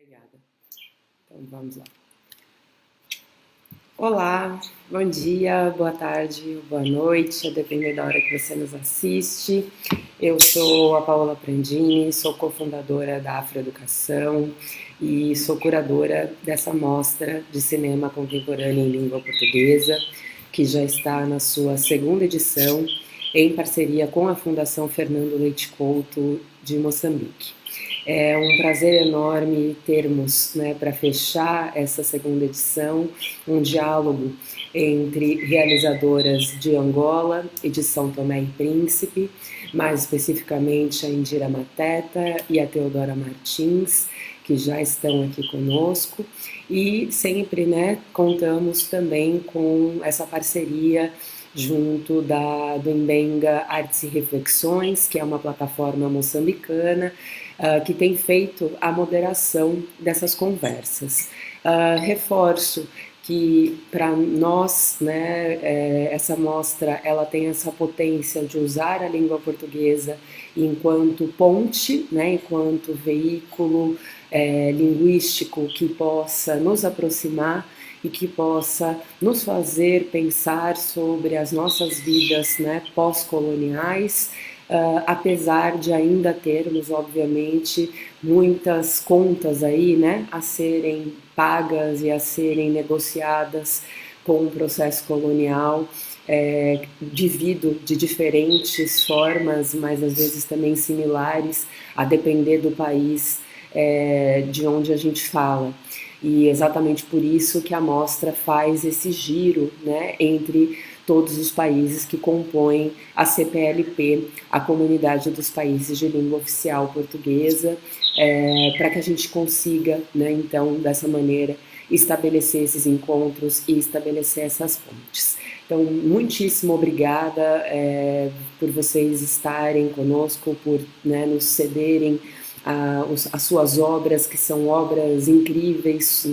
Obrigada. Então, vamos lá. Olá, bom dia, boa tarde, boa noite, a depender da hora que você nos assiste. Eu sou a Paola Prandini, sou cofundadora da Afroeducação e sou curadora dessa mostra de cinema contemporâneo em língua portuguesa, que já está na sua segunda edição, em parceria com a Fundação Fernando Leite Couto de Moçambique. É um prazer enorme termos, para fechar essa segunda edição, um diálogo entre realizadoras de Angola e de São Tomé e Príncipe, mais especificamente a Indira Mateta e a Teodora Martins, que já estão aqui conosco, e sempre contamos também com essa parceria junto do Imbenga Artes e Reflexões, que é uma plataforma moçambicana, que tem feito a moderação dessas conversas. Reforço que para nós, essa mostra ela tem essa potência de usar a língua portuguesa enquanto ponte, enquanto veículo linguístico que possa nos aproximar e que possa nos fazer pensar sobre as nossas vidas pós-coloniais, apesar de ainda termos, obviamente, muitas contas aí, a serem pagas e a serem negociadas com o processo colonial, devido de diferentes formas, mas às vezes também similares, a depender do país de onde a gente fala. E exatamente por isso que a mostra faz esse giro entre todos os países que compõem a CPLP, a Comunidade dos Países de Língua Oficial Portuguesa, para que a gente consiga, então, dessa maneira, estabelecer esses encontros e estabelecer essas pontes. Então, muitíssimo obrigada por vocês estarem conosco, por nos cederem as suas obras, que são obras incríveis,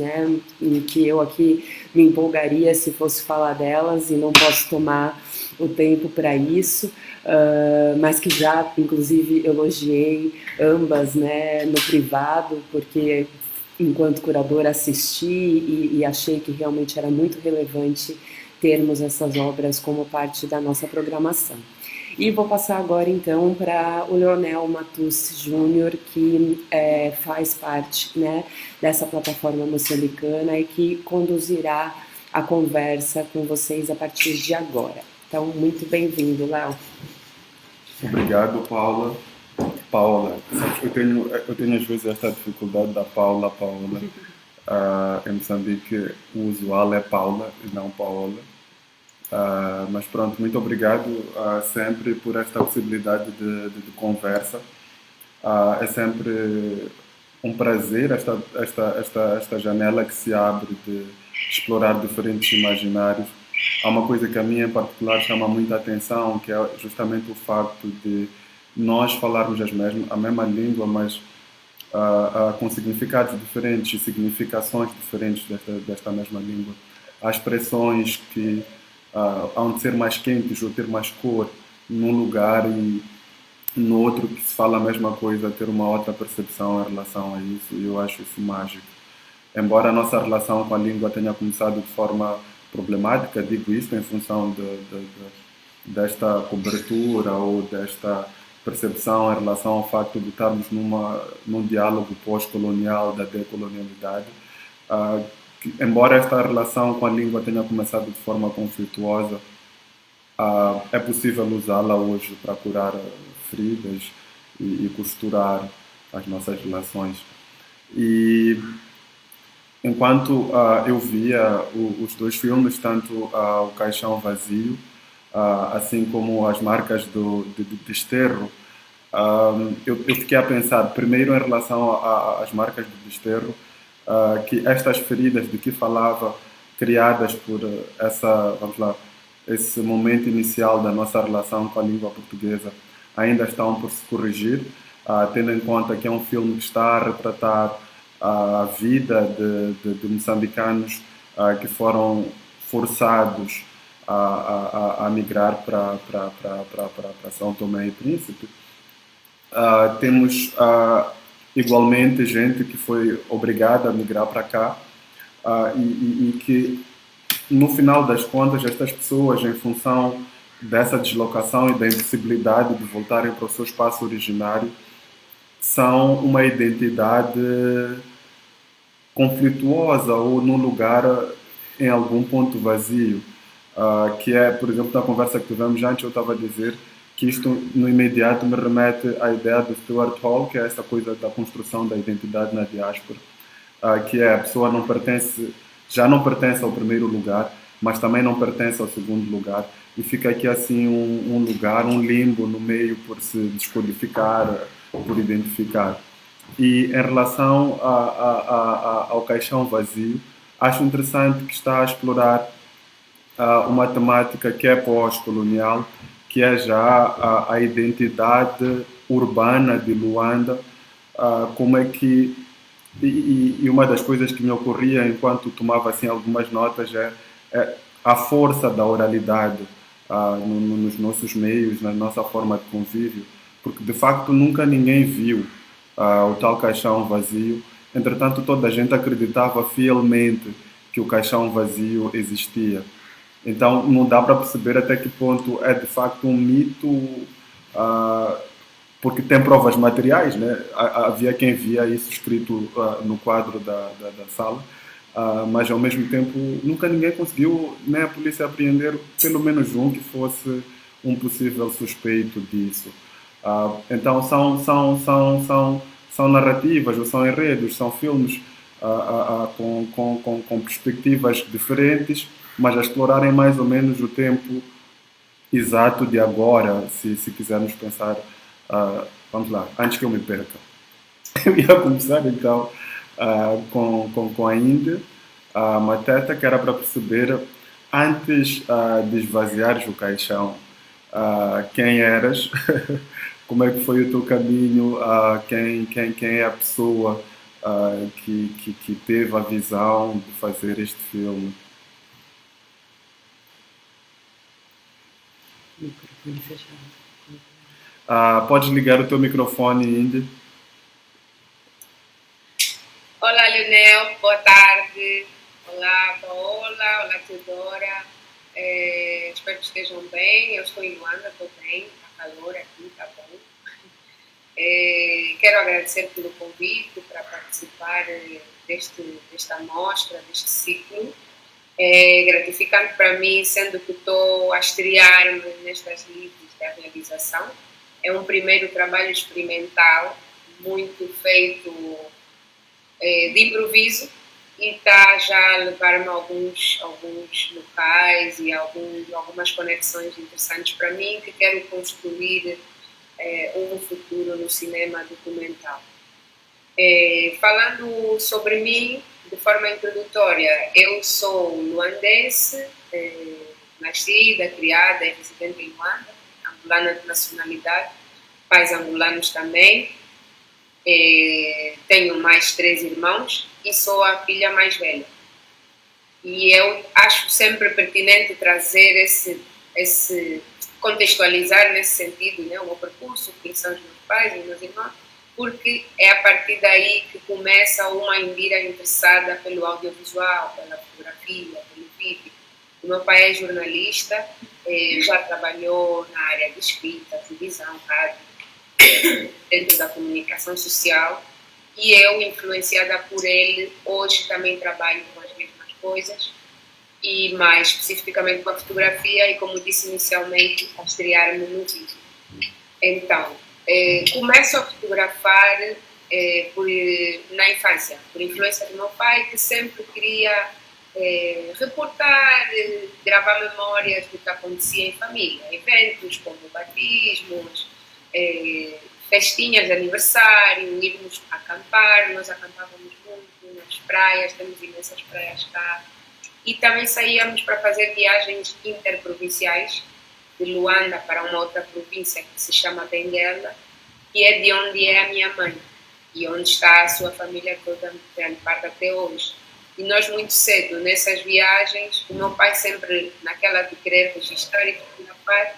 em que eu aqui me empolgaria se fosse falar delas e não posso tomar o tempo para isso, mas que já, inclusive, elogiei ambas no privado, porque enquanto curadora assisti e achei que realmente era muito relevante termos essas obras como parte da nossa programação. E vou passar agora, então, para o Leonel Matus Júnior, que faz parte dessa plataforma moçambicana e que conduzirá a conversa com vocês a partir de agora. Então, muito bem-vindo, Léo. Obrigado, Paula. Paula, eu tenho às vezes esta dificuldade da Paula. Em Moçambique, o usual é Paula e não Paola. Mas pronto, muito obrigado sempre por esta possibilidade de conversa. É sempre um prazer esta janela que se abre de explorar diferentes imaginários. Há uma coisa que a mim em particular chama muita atenção, que é justamente o facto de nós falarmos a mesma língua, mas com significados diferentes e significações diferentes desta mesma língua. Há expressões que hão de ser mais quentes ou ter mais cor num lugar e no outro que se fala a mesma coisa, ter uma outra percepção em relação a isso, e eu acho isso mágico. Embora a nossa relação com a língua tenha começado de forma problemática, digo isto em função desta cobertura ou desta percepção em relação ao facto de estarmos num diálogo pós-colonial, da decolonialidade, embora esta relação com a língua tenha começado de forma conflituosa, é possível usá-la hoje para curar feridas e costurar as nossas relações. E enquanto eu via os dois filmes, tanto O Caixão Vazio, assim como As Marcas de Desterro, eu fiquei a pensar, primeiro em relação às marcas de desterro, que estas feridas de que falava, criadas por esse momento inicial da nossa relação com a língua portuguesa, ainda estão por se corrigir, tendo em conta que é um filme que está a retratar a vida de moçambicanos que foram forçados a migrar para São Tomé e Príncipe. Temos igualmente gente que foi obrigada a migrar para cá, e que no final das contas estas pessoas, em função dessa deslocação e da impossibilidade de voltarem para o seu espaço originário, são uma identidade conflituosa ou num lugar em algum ponto vazio, que é, por exemplo, na conversa que tivemos antes, eu estava a dizer que isto no imediato me remete à ideia do Stuart Hall, que é essa coisa da construção da identidade na diáspora, que é a pessoa não pertence, já não pertence ao primeiro lugar, mas também não pertence ao segundo lugar, e fica aqui assim um lugar, um limbo no meio por se descodificar, por identificar. E em relação ao caixão vazio, acho interessante que está a explorar uma temática que é pós-colonial, que é já a identidade urbana de Luanda, como é que e uma das coisas que me ocorria enquanto tomava assim algumas notas é a força da oralidade nos nossos meios, na nossa forma de convívio, porque de facto nunca ninguém viu o tal caixão vazio. Entretanto, toda a gente acreditava fielmente que o caixão vazio existia. Então, não dá para perceber até que ponto é de facto um mito, ah, porque tem provas materiais, né? Havia quem via isso escrito no quadro da sala, mas ao mesmo tempo nunca ninguém conseguiu, nem a polícia apreender pelo menos um que fosse um possível suspeito disso. Então são narrativas, ou são enredos, são filmes com perspectivas diferentes, mas a explorarem mais ou menos o tempo exato de agora, se quisermos pensar. Vamos lá, antes que eu me perca. Eu ia começar então com a Índia, a Mateta, que era para perceber, antes de esvaziares o caixão, quem eras, como é que foi o teu caminho, quem é a pessoa que teve a visão de fazer este filme. Microfone fechado. Podes ligar o teu microfone, Indy. Olá, Leonel, boa tarde. Olá, Paola, olá, Teodora. Espero que estejam bem. Eu estou em Luanda, estou bem, está calor aqui, está bom. Quero agradecer pelo convite para participar desta mostra, deste ciclo. É gratificante para mim, sendo que estou a estrear-me nestas lides da realização. É um primeiro trabalho experimental, muito feito de improviso, e está já a levar-me a alguns locais e algumas conexões interessantes para mim, que quero construir um futuro no cinema documental. Falando sobre mim, de forma introdutória, eu sou luandense, nascida, criada e residente em Luanda, angolana de nacionalidade, pais angolanos também. Tenho mais 3 irmãos e sou a filha mais velha. E eu acho sempre pertinente trazer contextualizar nesse sentido, né, o meu percurso, quem são os meus pais e meus irmãos, porque é a partir daí que começa uma Indira interessada pelo audiovisual, pela fotografia, pelo vídeo. O meu pai é jornalista, já trabalhou na área de escrita, televisão, rádio, dentro da comunicação social, e eu, influenciada por ele, hoje também trabalho com as mesmas coisas, e mais especificamente com a fotografia e, como disse inicialmente, a estrear-me no vídeo. Então, começo a fotografar na infância, por influência do meu pai, que sempre queria reportar, gravar memórias do que acontecia em família, eventos como batismos, festinhas de aniversário, irmos acampar. Nós acampávamos muito nas praias, temos imensas praias cá, e também saíamos para fazer viagens interprovinciais, de Luanda para uma outra província que se chama Benguela, que é de onde é a minha mãe e onde está a sua família toda, grande parte até hoje. E nós muito cedo, nessas viagens, o meu pai sempre naquela de querer registrar e fotografar,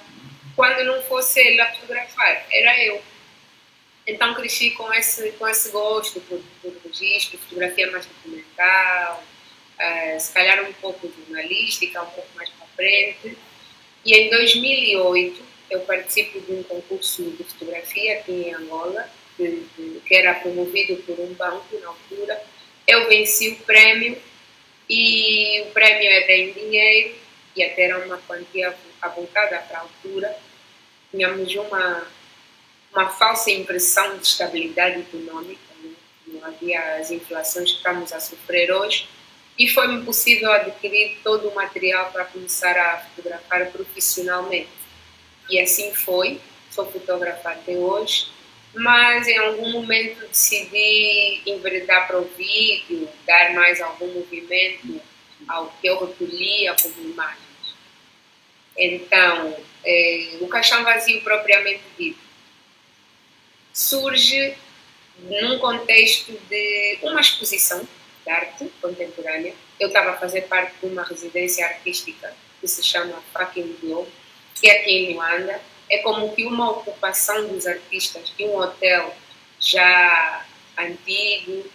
quando não fosse ele a fotografar, era eu. Então cresci com esse gosto por registro, fotografia mais documental, se calhar um pouco de jornalística, um pouco mais para frente. E em 2008 eu participo de um concurso de fotografia aqui em Angola, que era promovido por um banco na altura. Eu venci o prémio e o prémio era em dinheiro e até era uma quantia avultada para a altura. Tínhamos uma falsa impressão de estabilidade econômica, não havia as inflações que estamos a sofrer hoje, e foi-me possível adquirir todo o material para começar a fotografar profissionalmente. E assim foi, sou fotógrafa até hoje, mas em algum momento decidi enveredar para o vídeo, dar mais algum movimento ao que eu recolhia como imagens. Então, o caixão vazio propriamente dito surge num contexto de uma exposição de arte contemporânea. Eu estava a fazer parte de uma residência artística que se chama Fucking Globe, que é aqui em Luanda. É como que uma ocupação dos artistas de um hotel já antigo,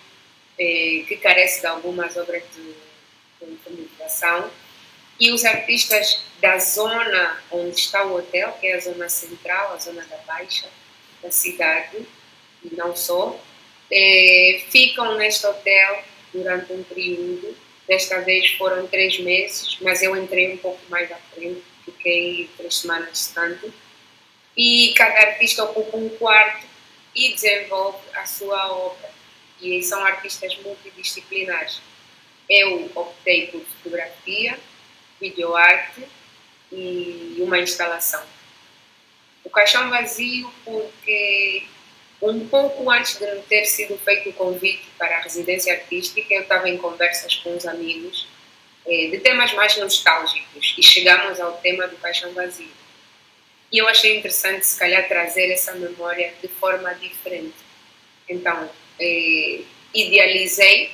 que carece de algumas obras de comunicação. E os artistas da zona onde está o hotel, que é a zona central, a zona da Baixa, da cidade, e não só, ficam neste hotel durante um período. Desta vez foram 3 meses, mas eu entrei um pouco mais à frente, fiquei 3 semanas tanto. E cada artista ocupa um quarto e desenvolve a sua obra. E são artistas multidisciplinares. Eu optei por fotografia, videoarte e uma instalação. O caixão vazio porque um pouco antes de me ter sido feito o convite para a residência artística, eu estava em conversas com os amigos de temas mais nostálgicos e chegamos ao tema do caixão vazio. E eu achei interessante, se calhar, trazer essa memória de forma diferente. Então, idealizei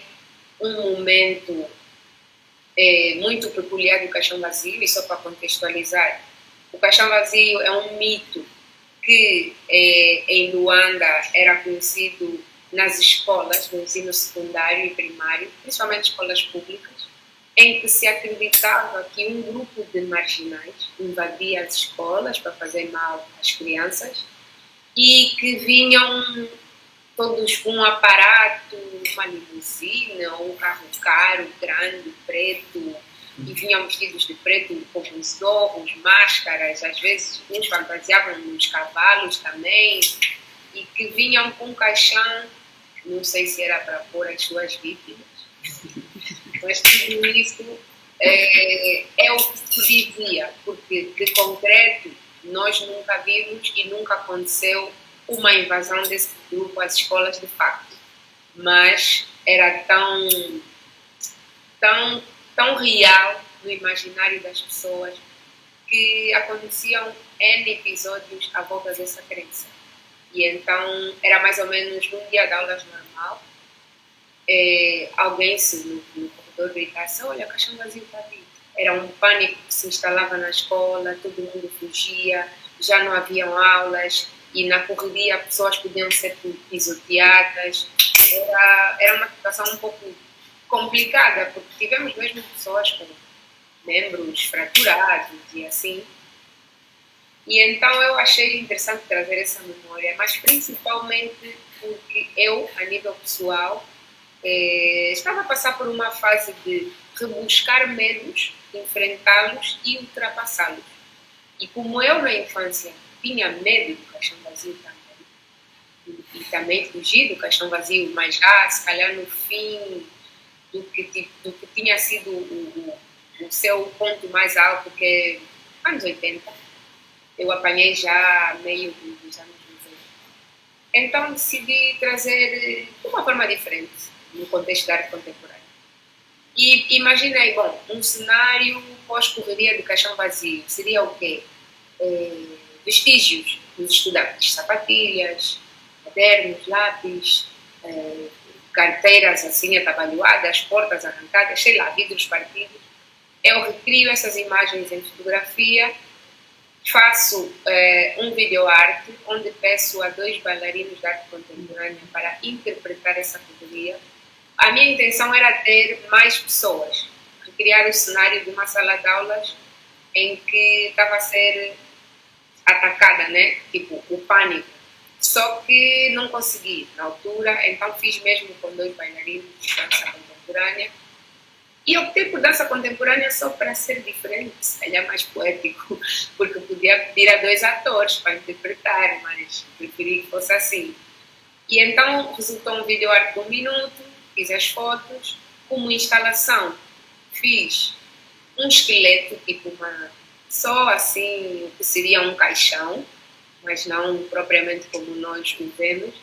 um momento muito peculiar do caixão vazio, e só para contextualizar, o caixão vazio é um mito que em Luanda era conhecido nas escolas, no ensino secundário e primário, principalmente escolas públicas, em que se acreditava que um grupo de marginais invadia as escolas para fazer mal às crianças e que vinham todos com um aparato, uma limusine ou um carro caro, grande, preto, e vinham vestidos de preto com os gorros, máscaras, às vezes uns fantasiavam nos cavalos também, e que vinham com um caixão, não sei se era para pôr as suas vítimas, mas tudo isso é o que se dizia, porque de concreto nós nunca vimos e nunca aconteceu uma invasão desse grupo às escolas de facto, mas era tão real no imaginário das pessoas que aconteciam N episódios à volta dessa crença. E então era mais ou menos num dia de aulas normal, alguém no corredor gritasse: olha, o caixão vazio está vindo. Era um pânico que se instalava na escola, todo mundo fugia, já não haviam aulas e na correria pessoas podiam ser pisoteadas. Era uma situação um pouco complicada, porque tivemos mesmo pessoas com membros fraturados e assim. E então eu achei interessante trazer essa memória, mas principalmente porque eu, a nível pessoal, estava a passar por uma fase de rebuscar medos, enfrentá-los e ultrapassá-los. E como eu na infância tinha medo do caixão vazio também, e também fugi do caixão vazio, mas já se calhar no fim do que tinha sido o seu ponto mais alto, que é anos 80, eu apanhei já meio dos anos 90. Então decidi trazer de uma forma diferente, no contexto da arte contemporânea. E imaginei, bom, um cenário pós-correria do caixão vazio. Seria o quê? Vestígios dos estudantes, sapatilhas, cadernos, lápis, carteiras assim atabalhoadas, portas arrancadas, sei lá, vidros partidos. Eu recrio essas imagens em fotografia faço um videoarte onde peço a 2 bailarinos de arte contemporânea para interpretar essa categoria. A minha intenção era ter mais pessoas, criar o cenário de uma sala de aulas em que estava a ser atacada, né? Tipo, o pânico. Só que não consegui na altura, então fiz mesmo com 2 bailarinos de dança contemporânea. E optei por dança contemporânea só para ser diferente, ele é mais poético, porque podia pedir a 2 atores para interpretar, mas preferi que fosse assim. E então resultou um videoarte de 1 minuto, fiz as fotos, como instalação fiz um esqueleto, tipo só assim, o que seria um caixão, mas não propriamente como nós o vemos,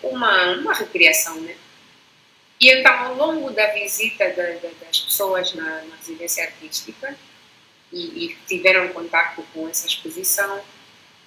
uma recriação, né? E então, ao longo da visita das pessoas na residência artística e tiveram contato com essa exposição,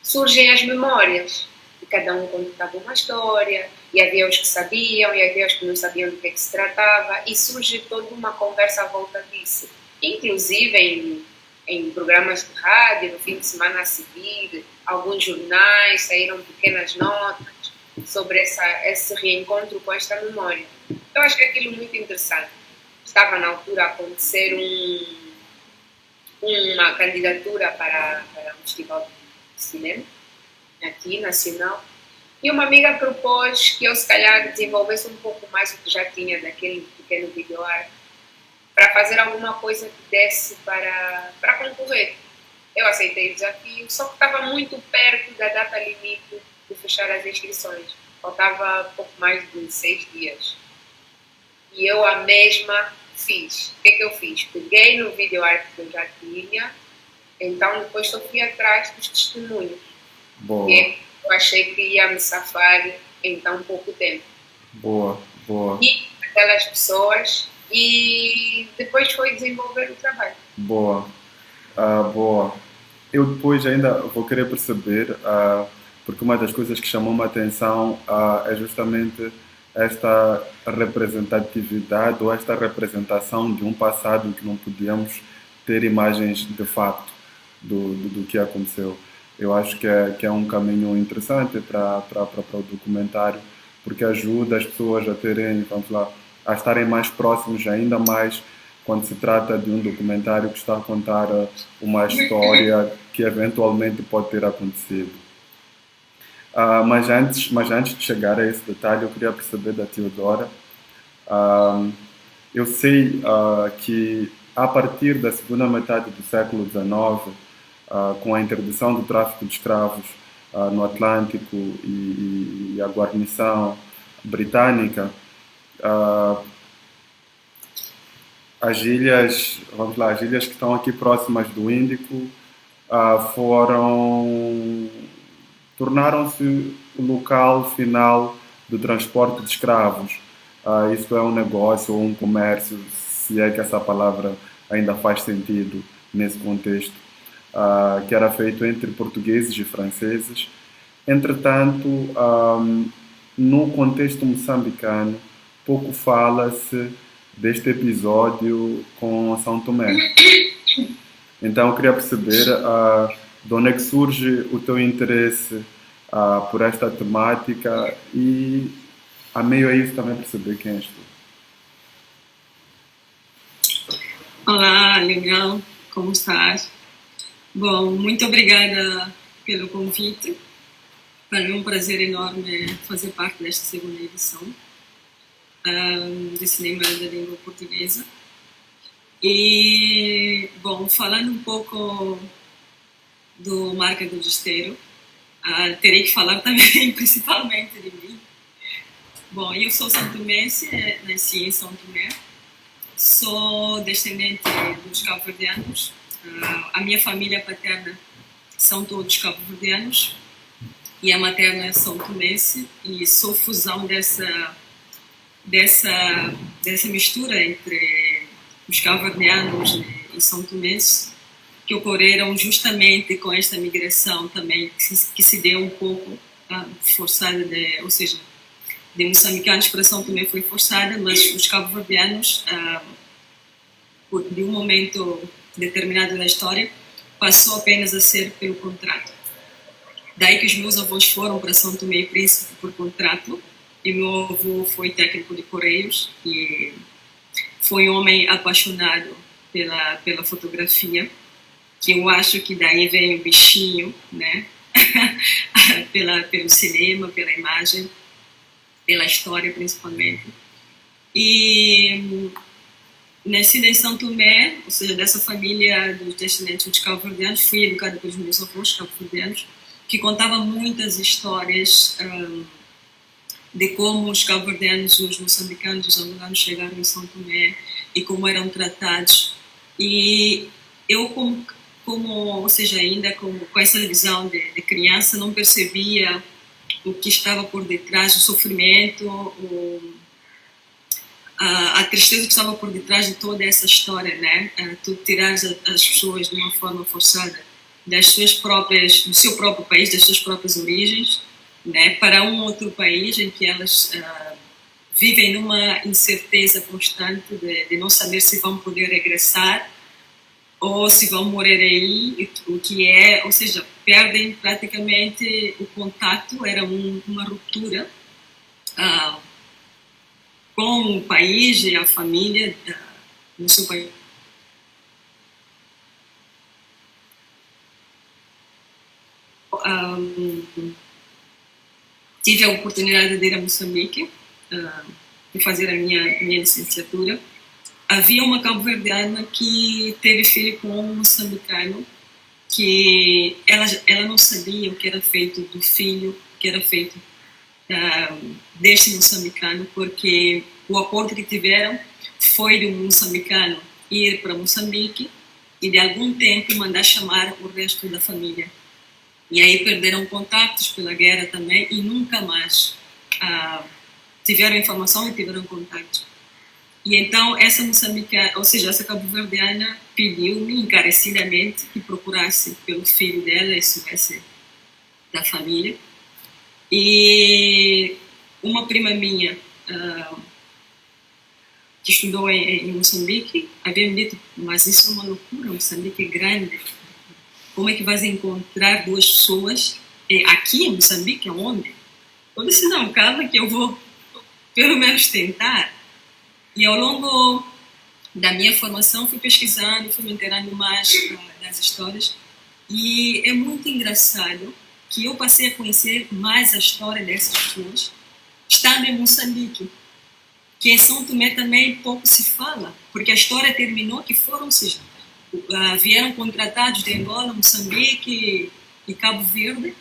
surgem as memórias. E cada um contava uma história, e havia os que sabiam, e havia os que não sabiam do que se tratava, e surge toda uma conversa à volta disso. Inclusive em programas de rádio, no fim de semana a seguir, alguns jornais saíram pequenas notas sobre esse reencontro com esta memória. Eu acho que aquilo muito interessante. Estava na altura a acontecer uma candidatura para um festival de cinema, aqui, nacional, e uma amiga propôs que eu, se calhar, desenvolvesse um pouco mais o que já tinha daquele pequeno videoarte, para fazer alguma coisa que desse para concorrer. Eu aceitei o desafio, só que estava muito perto da data limite de fechar as inscrições. Faltava pouco mais de 6 dias. E eu a mesma fiz. O que eu fiz? Peguei no videoarte que eu já tinha, então depois eu fui atrás dos testemunhos. Boa. E eu achei que ia me safar em tão pouco tempo. Boa. E aquelas pessoas, e depois foi desenvolver o trabalho. Boa. Eu depois ainda vou querer perceber, porque uma das coisas que chamou-me a atenção é justamente esta representatividade ou esta representação de um passado que não podíamos ter imagens de facto do que aconteceu. Eu acho que é um caminho interessante para o documentário, porque ajuda as pessoas a terem, vamos lá, a estarem mais próximos, ainda mais quando se trata de um documentário que está a contar uma história que eventualmente pode ter acontecido. Mas antes de chegar a esse detalhe, eu queria perceber da Teodora. Eu sei que a partir da segunda metade do século XIX, com a introdução do tráfico de escravos no Atlântico e a guarnição britânica, as ilhas que estão aqui próximas do Índico tornaram-se o local final do transporte de escravos. Isto é um negócio ou um comércio, se é que essa palavra ainda faz sentido nesse contexto, que era feito entre portugueses e franceses. Entretanto, no contexto moçambicano, pouco fala-se deste episódio com São Tomé. Então, eu queria perceber de onde é que surge o teu interesse por esta temática e, a meio a isso, também perceber quem és tu. Olá, legal, como estás? Bom, muito obrigada pelo convite. Para mim é um prazer enorme fazer parte desta segunda edição de cinema da língua portuguesa. E, bom, falando um pouco do Marca do Desterro, terei que falar também principalmente de mim. Bom, eu sou santomense, nasci em São Tomé, sou descendente dos cabo-verdianos, a minha família paterna são todos cabo-verdianos e a materna é são tomense, e sou fusão dessa mistura entre os cabo-verdianos e são tomenses, que ocorreram justamente com esta migração também, que se deu um pouco forçada, ou seja, de moçambicanos para São Tomé foi forçada, mas os cabo-verdianos, de um momento determinado da história, passou apenas a ser pelo contrato. Daí que os meus avós foram para São Tomé e Príncipe por contrato, e meu avô foi técnico de Correios, e foi um homem apaixonado pela fotografia, que eu acho que daí vem o bichinho, né? Pelo cinema, pela imagem, pela história principalmente. E nascida em São Tomé, ou seja, dessa família dos descendentes de cabo-verdianos, fui educada pelos meus avós cabo-verdianos, que contavam muitas histórias de como os cabo-verdianos, os moçambicanos, os angolanos chegaram em São Tomé e como eram tratados. E eu, ou seja, ainda com essa visão de criança, não percebia o que estava por detrás, o sofrimento, a tristeza que estava por detrás de toda essa história, né? Tu tirar as pessoas de uma forma forçada do seu próprio país, das suas próprias origens, né? Para um outro país em que elas vivem numa incerteza constante de não saber se vão poder regressar ou se vão morrer aí, o que é, ou seja, perdem praticamente o contato, era uma ruptura com o país e a família no seu país. Tive a oportunidade de ir a Moçambique e fazer a minha licenciatura. Havia uma cabo-verdiana que teve filho com um moçambicano, que ela não sabia o que era feito do filho, que era feito deste moçambicano, porque o acordo que tiveram foi de um moçambicano ir para Moçambique e de algum tempo mandar chamar o resto da família. E aí perderam contatos pela guerra também e nunca mais tiveram informação e tiveram contato. E então essa moçambicana, ou seja, essa cabo-verdiana pediu-me encarecidamente que procurasse pelo filho dela e soubesse da família. E uma prima minha que estudou em Moçambique havia me dito, mas isso é uma loucura, Moçambique é grande. Como é que vais encontrar duas pessoas aqui em Moçambique, onde? Eu disse, não, calma que eu vou pelo menos tentar. E ao longo da minha formação fui pesquisando, fui me inteirando mais das histórias. E é muito engraçado que eu passei a conhecer mais a história dessas pessoas estando em Moçambique. Que em São Tomé também pouco se fala, porque a história terminou que vieram contratados de Angola, Moçambique e Cabo Verde.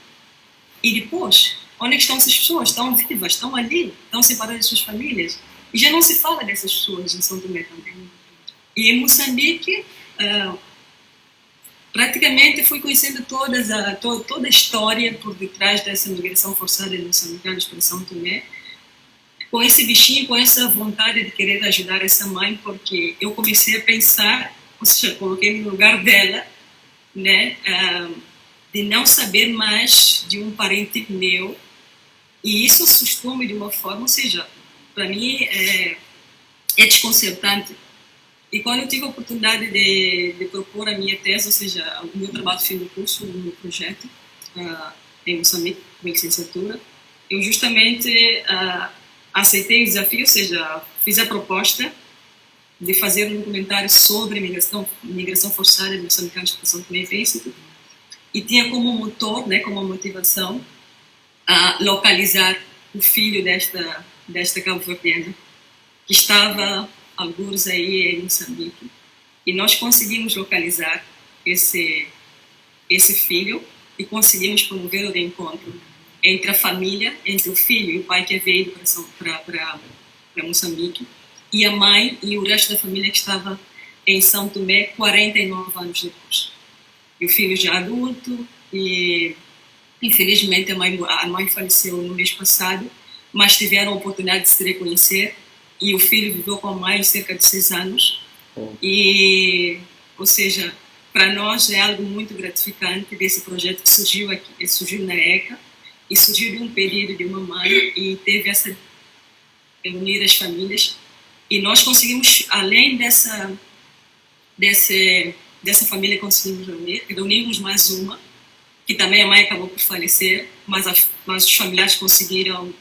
E depois, onde é que estão essas pessoas? Estão vivas, estão ali, estão separadas das suas famílias. E já não se fala dessas pessoas em São Tomé também. E em Moçambique, praticamente fui conhecendo toda a história por detrás dessa migração forçada de moçambicanos para São Tomé, com esse bichinho, com essa vontade de querer ajudar essa mãe, porque eu comecei a pensar, ou seja, coloquei no lugar dela, né, de não saber mais de um parente meu, e isso assustou-me de uma forma, ou seja, para mim é desconcertante. E quando eu tive a oportunidade de propor a minha tese, ou seja, o meu trabalho de fim de curso, o meu projeto, em Moçambique, com licenciatura, eu justamente aceitei o desafio, ou seja, fiz a proposta de fazer um documentário sobre migração forçada de moçambicanos para São Tomé e Príncipe, e tinha como motor, né, como motivação, localizar o filho desta cabo-verdiana, que estava alguns aí em Moçambique. E nós conseguimos localizar esse filho e conseguimos promover o encontro entre a família, entre o filho e o pai que havia ido para Moçambique, e a mãe e o resto da família que estava em São Tomé 49 anos depois. E o filho já adulto, e infelizmente a mãe faleceu no mês passado, mas tiveram a oportunidade de se reconhecer, e o filho viveu com a mãe cerca de 6 anos. E, ou seja, para nós é algo muito gratificante desse projeto que surgiu na ECA, e surgiu de um pedido de uma mãe, e teve essa unir as famílias, e nós conseguimos, além dessa família conseguimos reunimos mais uma, que também a mãe acabou por falecer, mas os familiares conseguiram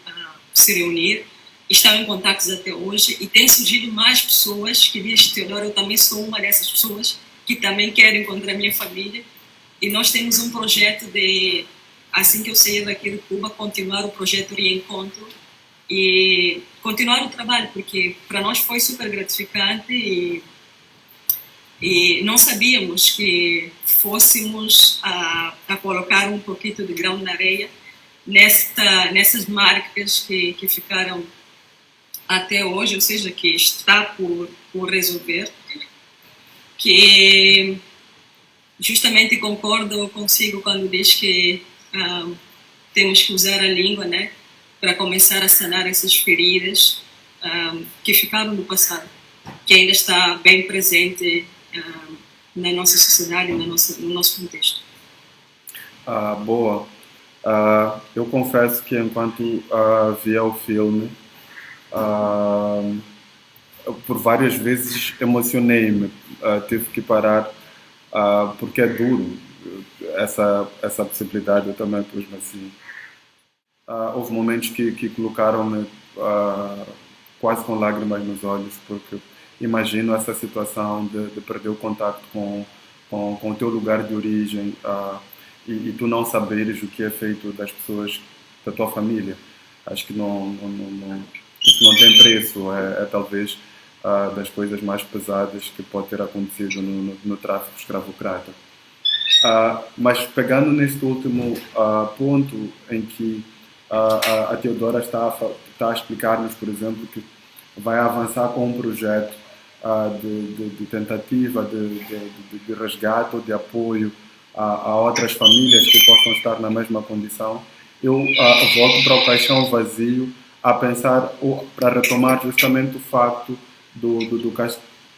se reunir, estão em contatos até hoje, e tem surgido mais pessoas que dizem: Teodoro, eu também sou uma dessas pessoas que também quero encontrar a minha família, e nós temos um projeto de, assim que eu sair daqui de Cuba, continuar o projeto Reencontro e continuar o trabalho, porque para nós foi super gratificante e não sabíamos que fôssemos a colocar um pouquinho de grão na areia nessas marcas que ficaram até hoje, ou seja, que está por resolver, que justamente concordo consigo quando diz que temos que usar a língua, né, para começar a sanar essas feridas que ficaram no passado, que ainda está bem presente na nossa sociedade, no nosso contexto. Boa. Eu confesso que enquanto via o filme, por várias vezes emocionei-me, tive que parar, porque é duro essa possibilidade. Eu também pus-me assim. Houve momentos que colocaram-me quase com lágrimas nos olhos, porque imagino essa situação de perder o contato com o teu lugar de origem, e tu não saberes o que é feito das pessoas da tua família. Acho que isso não tem preço. É talvez das coisas mais pesadas que pode ter acontecido no tráfico escravocrata. Mas pegando neste último ponto em que a Teodora está a explicar-nos, por exemplo, que vai avançar com um projeto de tentativa de resgate ou de apoio a outras famílias que possam estar na mesma condição, eu volto para o caixão vazio a pensar, para retomar justamente o facto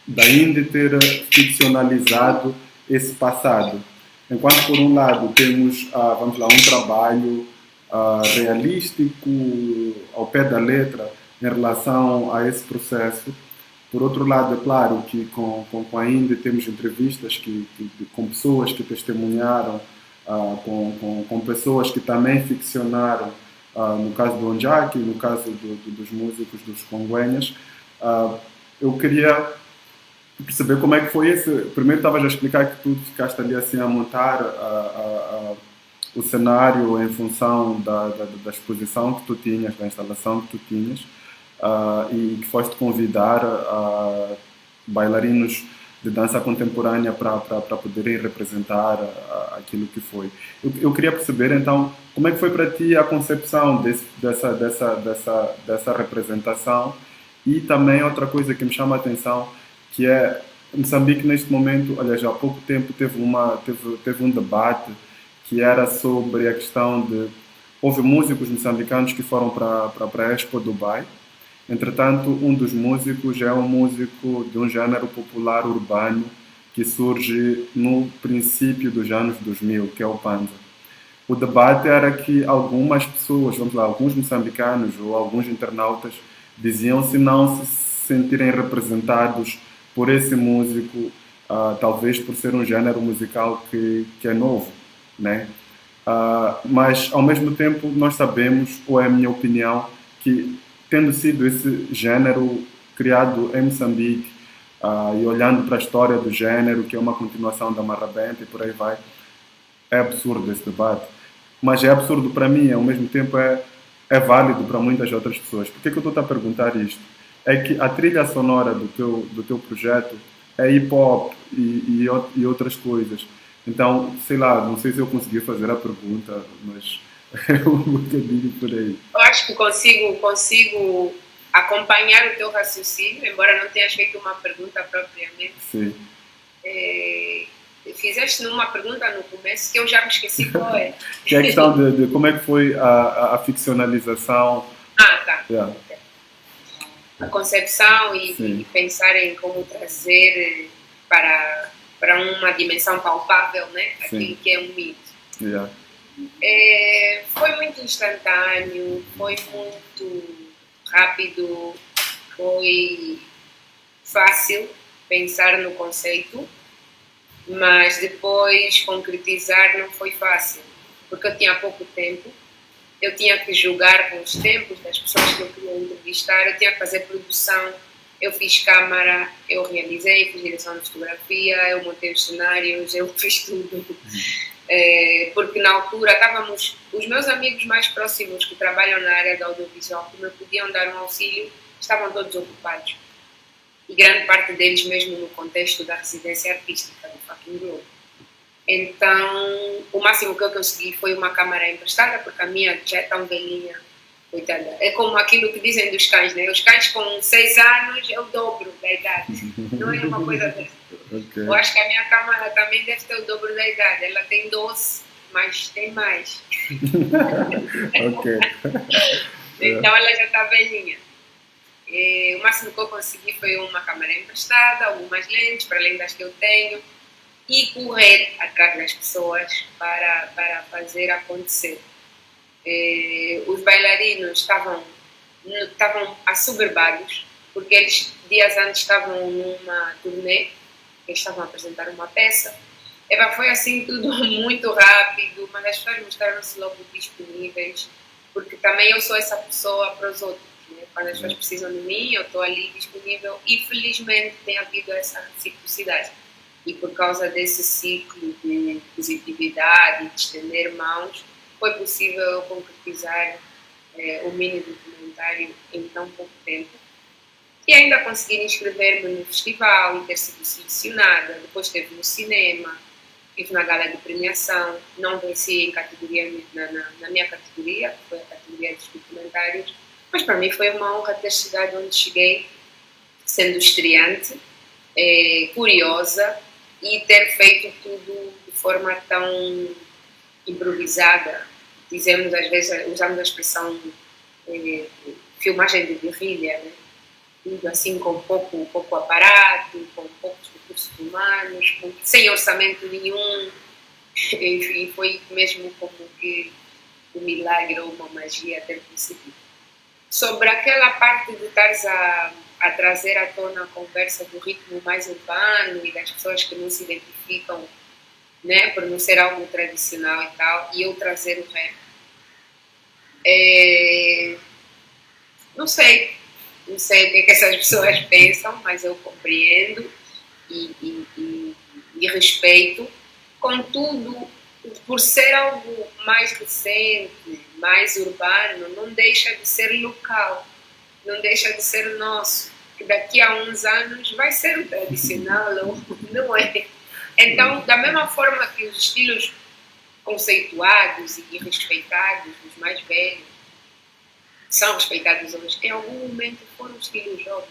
da Indy ter ficcionalizado esse passado. Enquanto, por um lado, temos vamos lá, um trabalho realístico, ao pé da letra, em relação a esse processo. Por outro lado, é claro que com a Indy temos entrevistas com pessoas que testemunharam, com pessoas que também ficcionaram, no caso do Onjaki, no caso dos músicos dos Conguenhas. Eu queria perceber como é que foi esse... Primeiro estavas a explicar que tu ficaste ali assim a montar o cenário em função da exposição que tu tinhas, da instalação que tu tinhas, e que foste convidar bailarinos de dança contemporânea para poderem representar aquilo que foi. Eu queria perceber, então, como é que foi para ti a concepção dessa representação, e também outra coisa que me chama a atenção, que é Moçambique neste momento, aliás, há pouco tempo teve um debate que era sobre a questão de... Houve músicos moçambicanos que foram para a Expo Dubai. Entretanto, um dos músicos é um músico de um gênero popular urbano que surge no princípio dos anos 2000, que é o Panza. O debate era que algumas pessoas, vamos lá, alguns moçambicanos ou alguns internautas diziam-se não se sentirem representados por esse músico, talvez por ser um gênero musical que é novo, né? Mas, ao mesmo tempo, nós sabemos, ou é a minha opinião, que tendo sido esse gênero criado em Moçambique, e olhando para a história do gênero, que é uma continuação da Marrabenta e por aí vai, é absurdo esse debate. Mas é absurdo para mim, ao mesmo tempo é válido para muitas outras pessoas. Por que eu estou a perguntar isto? É que a trilha sonora do teu projeto é hip-hop e outras coisas. Então, sei lá, não sei se eu consegui fazer a pergunta, mas é um bocadinho por aí. Eu acho que consigo acompanhar o teu raciocínio, embora não tenhas feito uma pergunta propriamente. Sim. Fizeste uma pergunta no começo que eu já me esqueci qual é. Que é a questão de como é que foi a ficcionalização. Tá. Yeah. A concepção e pensar em como trazer para uma dimensão palpável, né? Aquilo que é um mito. Yeah. Foi muito instantâneo, foi muito rápido, foi fácil pensar no conceito mas depois concretizar não foi fácil, porque eu tinha pouco tempo, eu tinha que julgar com os tempos das pessoas que eu queria entrevistar, eu tinha que fazer produção, eu fiz câmara, eu realizei, fiz direção de fotografia, eu montei os cenários, eu fiz tudo. Porque na altura estávamos, os meus amigos mais próximos que trabalham na área do audiovisual, que me podiam dar um auxílio, estavam todos ocupados. E grande parte deles mesmo no contexto da residência artística do Fucking Globo. Então, o máximo que eu consegui foi uma câmara emprestada, porque a minha já é tão velhinha, coitada. É como aquilo que dizem dos cães, né? Os cães com 6 anos é o dobro da idade. Não é uma coisa dessa. Okay. Eu acho que a minha câmara também deve ter o dobro da idade. Ela tem 12, mas tem mais. Então ela já está velhinha. O máximo que eu consegui foi uma câmera emprestada, algumas lentes, para além das que eu tenho, e correr atrás das pessoas para fazer acontecer. Os bailarinos estavam assoberbados, porque eles dias antes estavam numa turnê, eles estavam a apresentar uma peça. Foi assim tudo muito rápido, mas as pessoas mostraram-se logo disponíveis, porque também eu sou essa pessoa para os outros. Quando as pessoas precisam de mim, eu estou ali disponível e felizmente tem havido essa reciprocidade. E por causa desse ciclo de positividade, de estender mãos, foi possível eu concretizar o mini documentário em tão pouco tempo. E ainda consegui inscrever-me no festival e ter sido selecionada. Depois esteve no cinema, estive na gala de premiação, não venci em categoria, na minha categoria, que foi a categoria dos documentários, mas para mim foi uma honra ter chegado onde cheguei, sendo estreante, curiosa, e ter feito tudo de forma tão improvisada. Dizemos, às vezes, usamos a expressão filmagem de guerrilha, né? Tudo assim com pouco aparato, com poucos recursos humanos, sem orçamento nenhum. Enfim, foi mesmo como que um milagre ou uma magia ter conseguido. Sobre aquela parte de estares a trazer à tona a conversa do ritmo mais urbano e das pessoas que não se identificam, né, por não ser algo tradicional e tal, e eu trazer o rap. Não sei o que essas pessoas pensam, mas eu compreendo e respeito. Contudo, por ser algo mais recente, mais urbano, não deixa de ser local, não deixa de ser nosso, que daqui a uns anos vai ser o tradicional, não é? Então, da mesma forma que os estilos conceituados e respeitados, os mais velhos, são respeitados hoje, em algum momento foram os estilos jovens,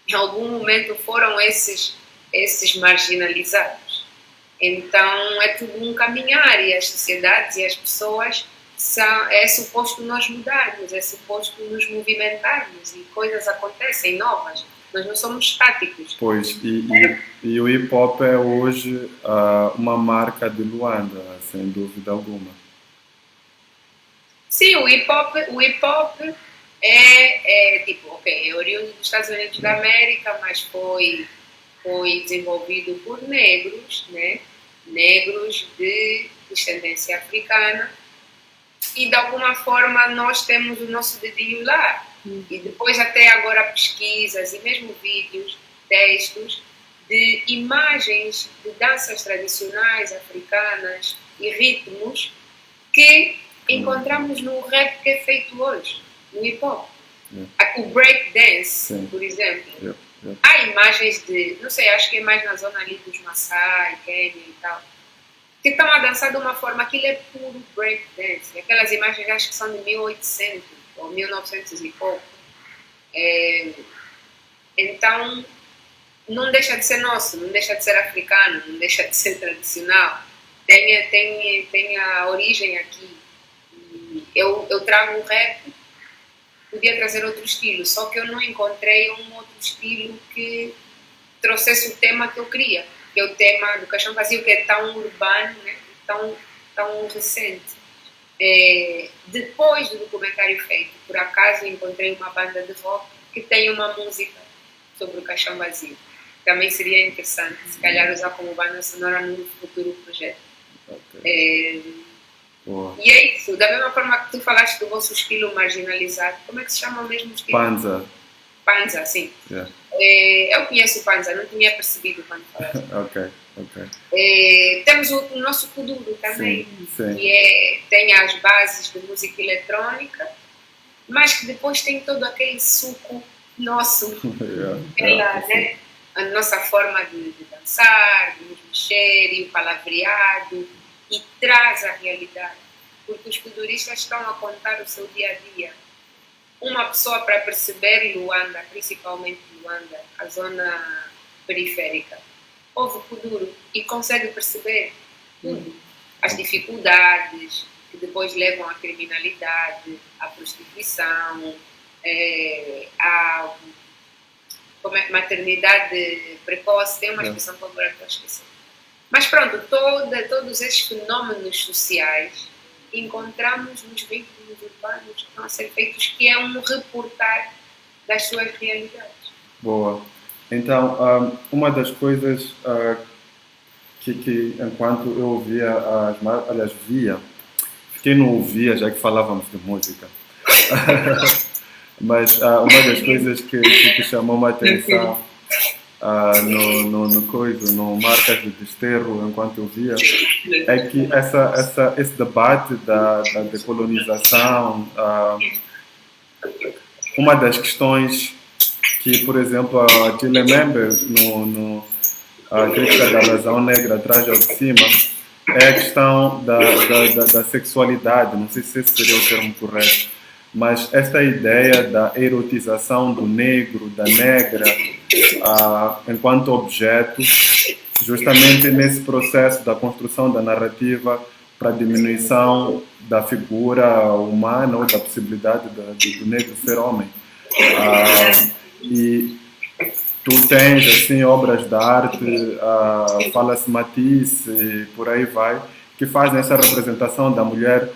em algum momento foram esses marginalizados. Então é tudo um caminhar, e as sociedades e as pessoas é suposto nós mudarmos, é suposto nos movimentarmos e coisas acontecem novas. Nós não somos estáticos. Pois, e o hip hop é hoje uma marca de Luanda, sem dúvida alguma. Sim, o hip hop é tipo, ok, é oriundo dos Estados Unidos da América, mas foi desenvolvido por negros, né? Negros de descendência africana, e de alguma forma nós temos o nosso dedinho lá. E depois até agora pesquisas e mesmo vídeos, textos de imagens de danças tradicionais africanas e ritmos que encontramos no rap que é feito hoje, no hip hop. O break dance, por exemplo. Há imagens de, não sei, acho que é mais na zona ali dos Maasai, Quênia e tal, que estão a dançar de uma forma, aquilo é puro break dance. Aquelas imagens acho que são de 1800 ou 1900 e pouco. Então, não deixa de ser nosso, não deixa de ser africano, não deixa de ser tradicional. Tem a origem aqui. Eu trago o rap, podia trazer outro estilo, só que eu não encontrei um outro estilo que trouxesse o tema que eu queria, que é o tema do Caixão Vazio, que é tão urbano, né? tão recente. Depois do documentário feito, por acaso encontrei uma banda de rock que tem uma música sobre o Caixão Vazio. também seria interessante, se calhar usar como banda sonora num futuro projeto. E é isso, da mesma forma que tu falaste do vosso estilo marginalizado, como é que se chama o mesmo estilo? Panza. Panza, sim. Yeah. Eu conheço o Panza, não tinha percebido quando falaste. Ok. Temos o nosso Kuduro também, sim. que tem as bases de música eletrónica, mas que depois tem todo aquele suco nosso, né? A nossa forma de dançar, de nos mexer, e o palavreado, e traz a realidade, porque os kuduristas estão a contar o seu dia a dia. Uma pessoa, para perceber Luanda, principalmente Luanda, a zona periférica, ouve Kuduro e consegue perceber tudo. As dificuldades que depois levam à criminalidade, à prostituição, à maternidade precoce. Tem uma expressão que agora estou a esquecer. Mas pronto, todos esses fenómenos sociais encontramos nos veículos urbanos que estão a ser feitos, que é um reportar das suas realidades. Boa. Então, uma das coisas que enquanto eu ouvia, fiquei não ouvia, já que falávamos de música, mas uma das coisas que chamou a atenção no Marcas do Desterro, enquanto eu via, é que esse debate da decolonização, uma das questões que, por exemplo, a Tilly Member, a crítica da razão negra, traz ao de cima, é a questão da sexualidade. Não sei se esse seria o termo correto, mas esta ideia da erotização do negro, da negra, enquanto objeto, justamente nesse processo da construção da narrativa para a diminuição da figura humana ou da possibilidade do negro ser homem. E tu tens assim, obras de arte, fala-se Matisse e por aí vai, que fazem essa representação da mulher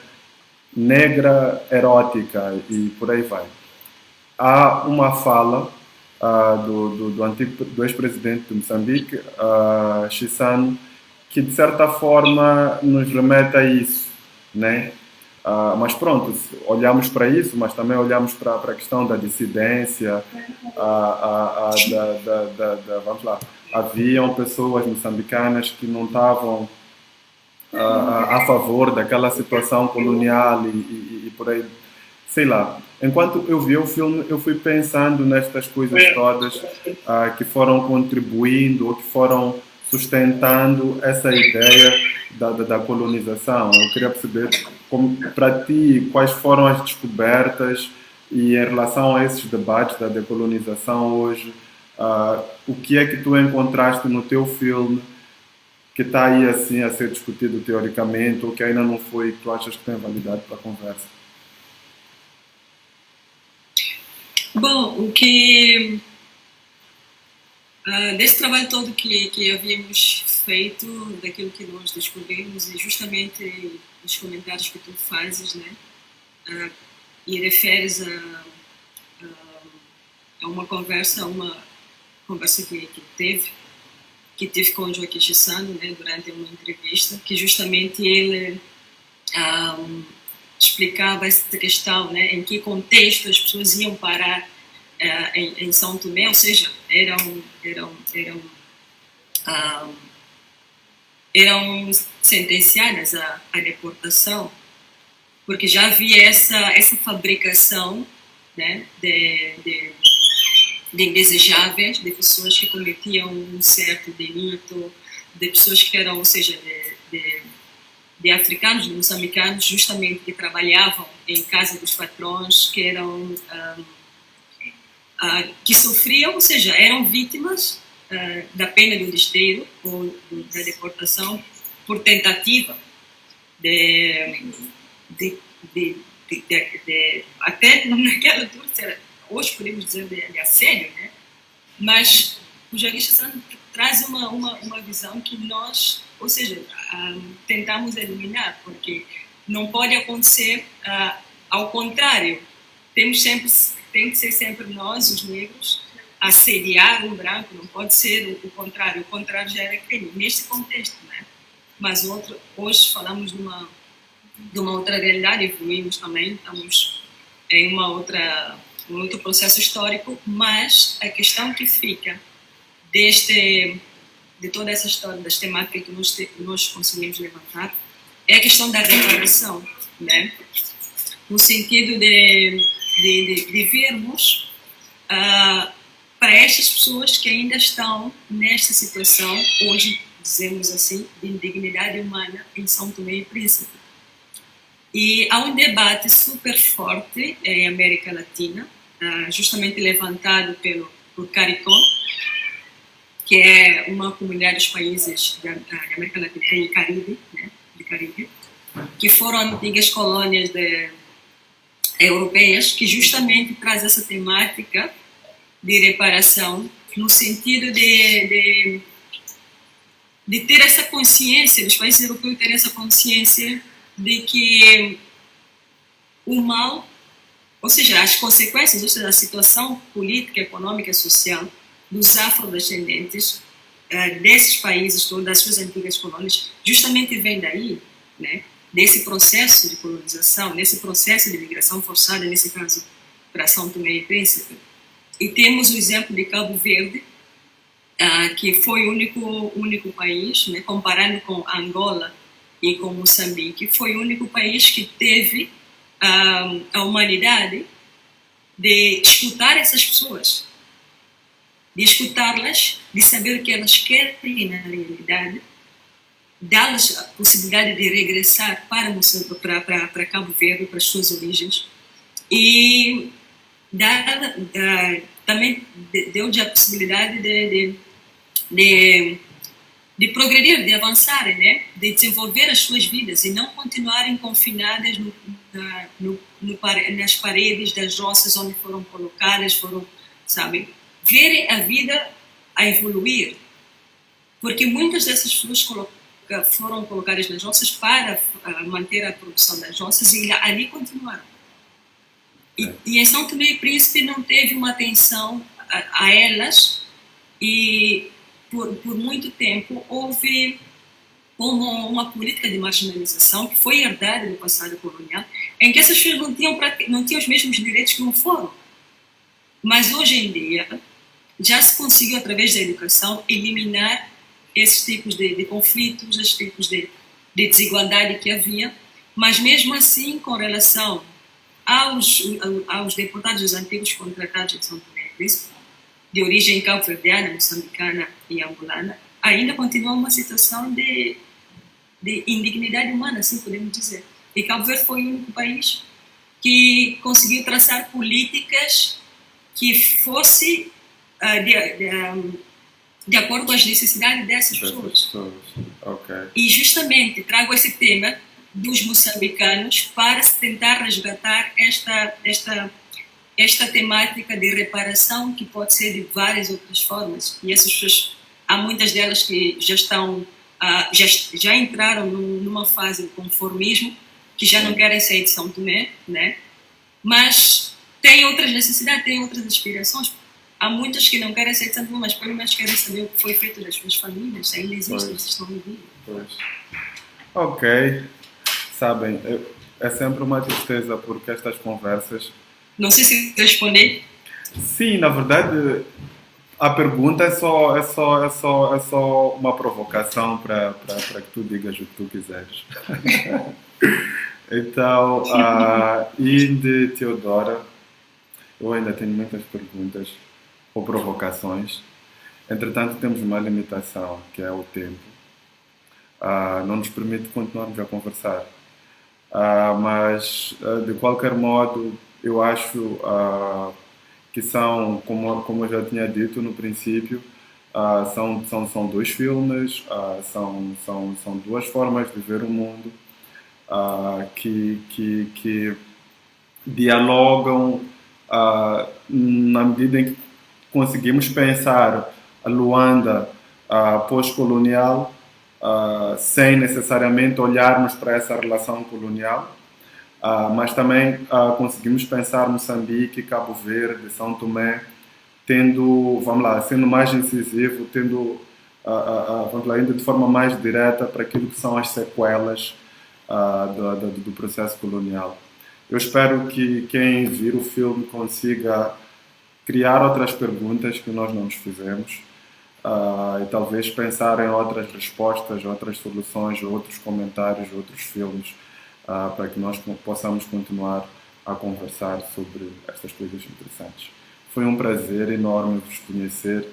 negra, erótica e por aí vai. Há uma fala do ex-presidente de Moçambique, Chissano, que de certa forma nos remete a isso, né? Mas pronto, olhamos para isso, mas também olhamos para a questão da dissidência, vamos lá, haviam pessoas moçambicanas que não estavam a favor daquela situação colonial e por aí, sei lá. Enquanto eu vi o filme, eu fui pensando nestas coisas todas que foram contribuindo ou que foram sustentando essa ideia da colonização. Eu queria perceber, para ti, quais foram as descobertas e em relação a esses debates da decolonização hoje, o que é que tu encontraste no teu filme que está aí assim a ser discutido teoricamente ou que ainda não foi, que tu achas que tem validade para a conversa? Bom, o que desse trabalho todo que havíamos feito, daquilo que nós descobrimos, e justamente os comentários que tu fazes, né, e referes a uma conversa que tive com o Joaquim Chissano, né, durante uma entrevista, que justamente ele explicava essa questão, né, em que contexto as pessoas iam parar em São Tomé, ou seja, eram sentenciadas à deportação, porque já havia essa fabricação, né, de indesejáveis, de pessoas que cometiam um certo delito, de pessoas que eram, ou seja, de africanos, de moçambicanos, justamente que trabalhavam em casa dos patrões, que eram que sofriam, ou seja, eram vítimas da pena do desterro ou da deportação por tentativa até naquela altura, hoje podemos dizer de assédio, né? Mas o Joaquim Chissano traz uma visão que nós, ou seja, tentamos eliminar, porque não pode acontecer ao contrário. Tem que ser sempre nós, os negros, assediar um branco, não pode ser o contrário. O contrário já era crime, neste contexto, né? Mas hoje falamos de uma outra realidade, evoluímos também, estamos em um outro processo histórico, mas a questão que fica de toda essa história, das temáticas que nós conseguimos levantar, é a questão da reparação, né? No sentido de vermos para estas pessoas que ainda estão nesta situação, hoje dizemos assim, de indignidade humana em São Tomé e Príncipe. E há um debate super forte em América Latina, justamente levantado por CARICOM, que é uma comunidade dos países da América Latina e Caribe, né, de Caribe, que foram antigas colônias europeias, que justamente traz essa temática de reparação no sentido de ter essa consciência, dos países europeus terem essa consciência de que o mal, ou seja, as consequências, ou seja, da situação política, econômica e social dos afrodescendentes desses países, todas das suas antigas colônias, justamente vem daí, né? Desse processo de colonização, desse processo de migração forçada, nesse caso, para São Tomé e Príncipe. E temos o exemplo de Cabo Verde, que foi o único país, né, comparando com Angola e com Moçambique, foi o único país que teve a humanidade de escutar essas pessoas, de escutá-las, de saber o que elas querem na realidade, dar-lhes a possibilidade de regressar para Cabo Verde, para as suas origens, e também deu-lhes a possibilidade de progredir, de avançarem, né? De desenvolver as suas vidas e não continuarem confinadas nas paredes das roças onde foram colocadas, sabe? Verem a vida a evoluir. Porque muitas dessas pessoas foram colocadas nas roças para manter a produção das roças e ali continuaram. E em São Tomé e Príncipe não teve uma atenção a elas e por muito tempo houve uma política de marginalização que foi herdada do passado colonial, em que essas pessoas não tinham os mesmos direitos que não foram. Mas hoje em dia já se conseguiu, através da educação, eliminar esses tipos de conflitos, esses tipos de desigualdade que havia, mas mesmo assim, com relação aos deportados dos antigos contratados de São Tomé e Príncipe, de origem cabo-verdiana, moçambicana e angolana, ainda continua uma situação de indignidade humana, assim podemos dizer. E Cabo Verde foi o único país que conseguiu traçar políticas que fosse de acordo com as necessidades dessas pessoas. Okay. E justamente trago esse tema dos moçambicanos para se tentar resgatar esta temática de reparação, que pode ser de várias outras formas. E essas pessoas, há muitas delas que já estão já entraram numa fase de conformismo, que já não querem sair de São Tomé, né? Mas têm outras necessidades, têm outras aspirações. Há muitas que não querem sair de São Tomé, mas pelo menos querem saber o que foi feito das suas famílias, ainda existem, vocês estão vivos. Ok. Sabem, é sempre uma tristeza porque estas conversas... Não sei se responder. Sim, na verdade, a pergunta é só uma provocação para que tu digas o que tu quiseres. Então, Inde Teodora, eu ainda tenho muitas perguntas ou provocações. Entretanto, temos uma limitação, que é o tempo. Não nos permite continuarmos a conversar. Mas, de qualquer modo, eu acho que são, como eu já tinha dito no princípio, são dois filmes, são duas formas de ver o mundo que dialogam na medida em que conseguimos pensar a Luanda pós-colonial sem necessariamente olharmos para essa relação colonial, mas também conseguimos pensar Moçambique, Cabo Verde, São Tomé tendo, vamos lá, sendo mais incisivo, tendo, vamos lá, indo de forma mais direta para aquilo que são as sequelas do processo colonial. Eu espero que quem vir o filme consiga criar outras perguntas que nós não nos fizemos, e talvez pensar em outras respostas, outras soluções, outros comentários, outros filmes, para que nós possamos continuar a conversar sobre estas coisas interessantes. Foi um prazer enorme vos conhecer,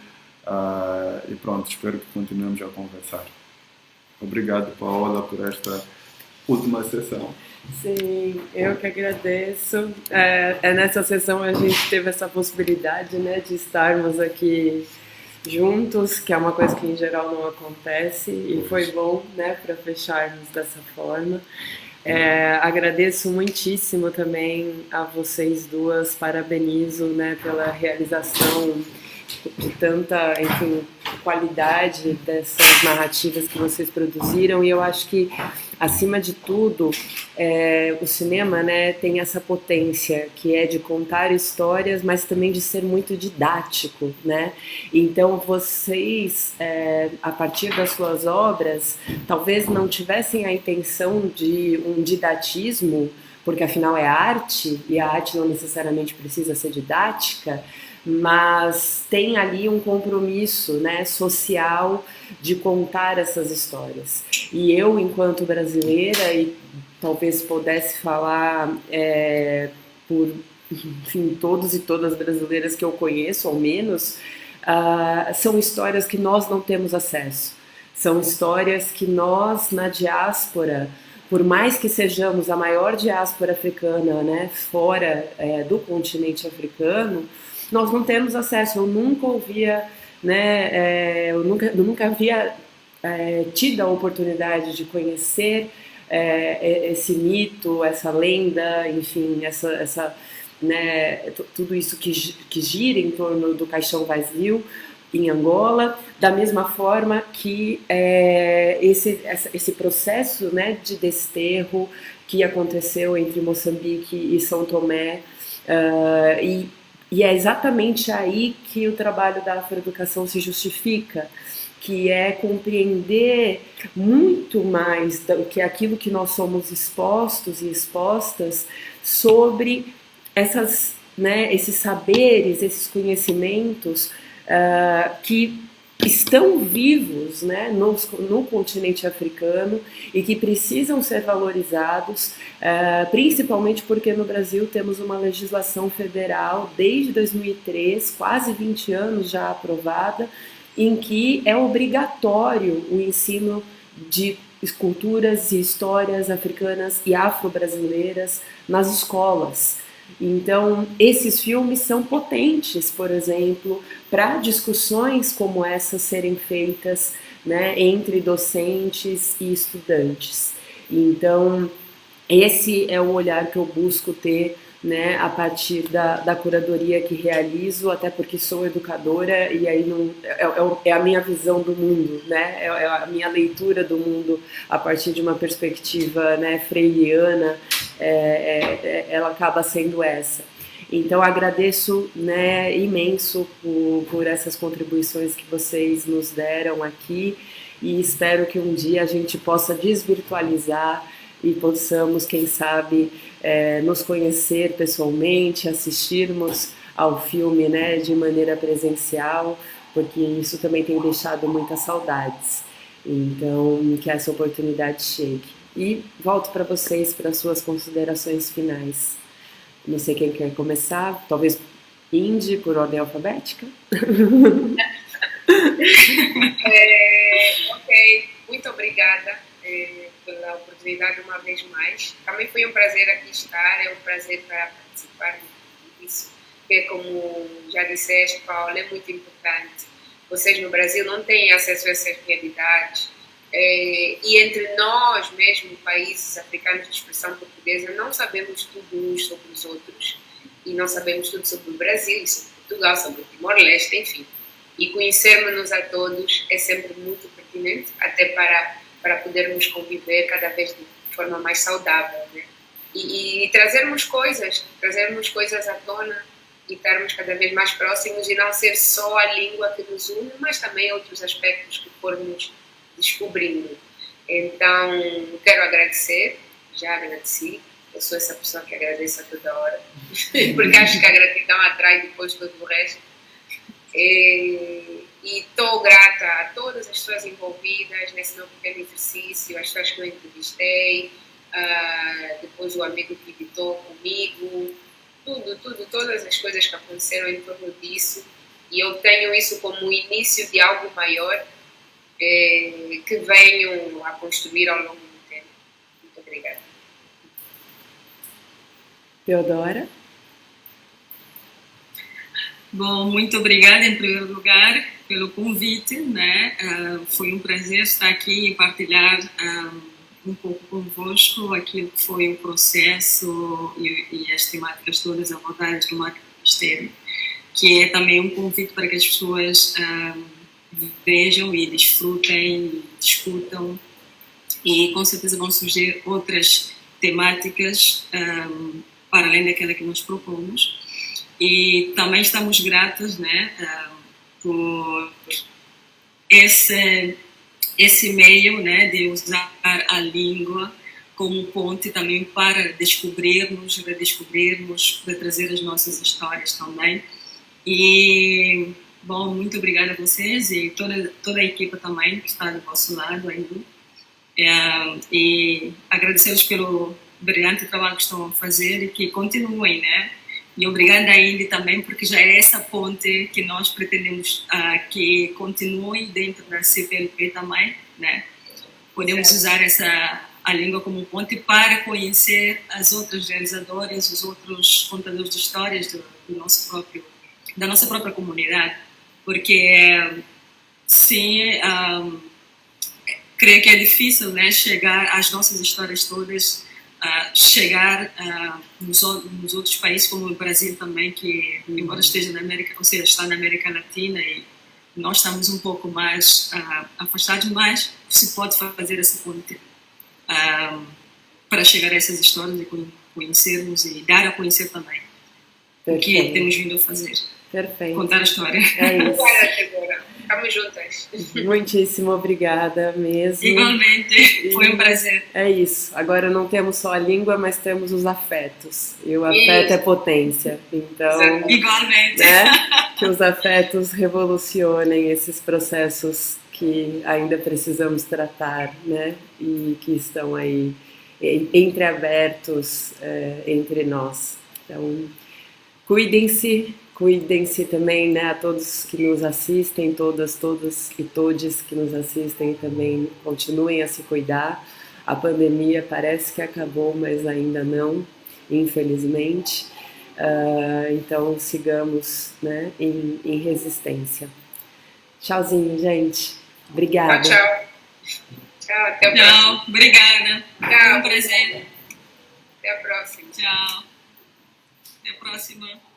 e pronto, espero que continuemos a conversar. Obrigado, Paola, por esta última sessão. Sim, eu que agradeço. Nessa sessão a gente teve essa possibilidade, né, de estarmos aqui juntos, que é uma coisa que em geral não acontece, e foi bom, né, para fecharmos dessa forma. Agradeço muitíssimo também a vocês duas, parabenizo, né, pela realização de tanta, enfim, qualidade dessas narrativas que vocês produziram, e eu acho que, acima de tudo, o cinema, né, tem essa potência que é de contar histórias, mas também de ser muito didático, né? Então vocês, a partir das suas obras, talvez não tivessem a intenção de um didatismo, porque afinal é arte, e a arte não necessariamente precisa ser didática, mas tem ali um compromisso, né, social de contar essas histórias. E eu, enquanto brasileira, e talvez pudesse falar por, enfim, todos e todas brasileiras que eu conheço, ao menos, são histórias que nós não temos acesso. São histórias que nós, na diáspora, por mais que sejamos a maior diáspora africana, né, fora do continente africano, nós não temos acesso. Eu nunca ouvia, né, eu nunca havia tido a oportunidade de conhecer esse mito, essa lenda, enfim, né, tudo isso que gira em torno do caixão vazio em Angola, da mesma forma que esse processo, né, de desterro que aconteceu entre Moçambique e São Tomé, e é exatamente aí que o trabalho da afroeducação se justifica, que é compreender muito mais do que aquilo que nós somos expostos e expostas sobre esses saberes, esses conhecimentos que estão vivos, né, no continente africano e que precisam ser valorizados, principalmente porque no Brasil temos uma legislação federal desde 2003, quase 20 anos já aprovada, em que é obrigatório o ensino de culturas e histórias africanas e afro-brasileiras nas escolas. Então, esses filmes são potentes, por exemplo, para discussões como essas serem feitas, né, entre docentes e estudantes. Então, esse é o olhar que eu busco ter, né, a partir da curadoria que realizo, até porque sou educadora e aí não, é a minha visão do mundo, né, é a minha leitura do mundo a partir de uma perspectiva, né, freiriana, ela acaba sendo essa. Então agradeço, né, imenso por essas contribuições que vocês nos deram aqui e espero que um dia a gente possa desvirtualizar e possamos, quem sabe, nos conhecer pessoalmente, assistirmos ao filme, né, de maneira presencial, porque isso também tem deixado muitas saudades. Então, que essa oportunidade chegue. E volto para vocês para suas considerações finais. Não sei quem quer começar, talvez Indy, por ordem alfabética. Ok, muito obrigada pela oportunidade uma vez mais. Também foi um prazer aqui estar, é um prazer para participar disso, porque como já disseste, Paulo, é muito importante. Vocês no Brasil não têm acesso a essas realidades. E entre nós mesmo, países africanos de expressão portuguesa, não sabemos tudo uns sobre os outros e não sabemos tudo sobre o Brasil, sobre Portugal, sobre o Timor-Leste, enfim. E conhecermos-nos a todos é sempre muito pertinente, até para podermos conviver cada vez de forma mais saudável, né? E trazermos coisas à tona e estarmos cada vez mais próximos e não ser só a língua que nos une, mas também outros aspectos que formos descobrindo. Então, quero agradecer, já agradeci, eu sou essa pessoa que agradece a toda hora, porque acho que a gratidão atrai depois todo o resto. E estou grata a todas as pessoas envolvidas nesse meu pequeno exercício, as pessoas que eu entrevistei, depois o amigo que editou comigo, todas as coisas que aconteceram em torno disso. E eu tenho isso como o início de algo maior que venho a construir ao longo do tempo. Muito obrigada. Teodora? Bom, muito obrigada em primeiro lugar pelo convite, né? Foi um prazer estar aqui e partilhar um pouco convosco aquilo que foi o processo e as temáticas todas abordadas no marketing do mistério, que é também um convite para que as pessoas vejam e desfrutem, e discutam, e com certeza vão surgir outras temáticas para além daquela que nós propomos. E também estamos gratos, né, por esse meio, né, de usar a língua como ponte também para descobrirmos, redescobrirmos, para trazer as nossas histórias também. E, bom, muito obrigada a vocês e toda a equipa também que está do vosso lado ainda. E agradecê-los pelo brilhante trabalho que estão a fazer e que continuem, né? E obrigada a Indy também, porque já é essa ponte que nós pretendemos que continue dentro da CPLP também, né? Podemos usar a língua como ponte para conhecer as outras realizadoras, os outros contadores de histórias da nossa própria comunidade, porque sim, creio que é difícil, né, chegar às nossas histórias todas, chegar nos outros países como o Brasil também, que embora esteja na América, ou seja, está na América Latina e nós estamos um pouco mais afastados, mas se pode fazer essa ponte para chegar a essas histórias e conhecermos e dar a conhecer também o que temos vindo a fazer. Perfeito. Contar a história. É isso. Estamos juntas. Muitíssimo obrigada mesmo. Igualmente, foi um prazer. É isso. Agora não temos só a língua, mas temos os afetos. E o afeto é potência. Então, igualmente. Né, que os afetos revolucionem esses processos que ainda precisamos tratar, né? E que estão aí entreabertos entre nós. Então, cuidem-se também, né, a todos que nos assistem, todas e todes que nos assistem também, continuem a se cuidar. A pandemia parece que acabou, mas ainda não, infelizmente. Então sigamos, né, em resistência. Tchauzinho, gente. Obrigada. Tchau. Tchau, até a próxima. Tchau, obrigada. Tchau. Foi um prazer. Até a próxima. Tchau. Até a próxima.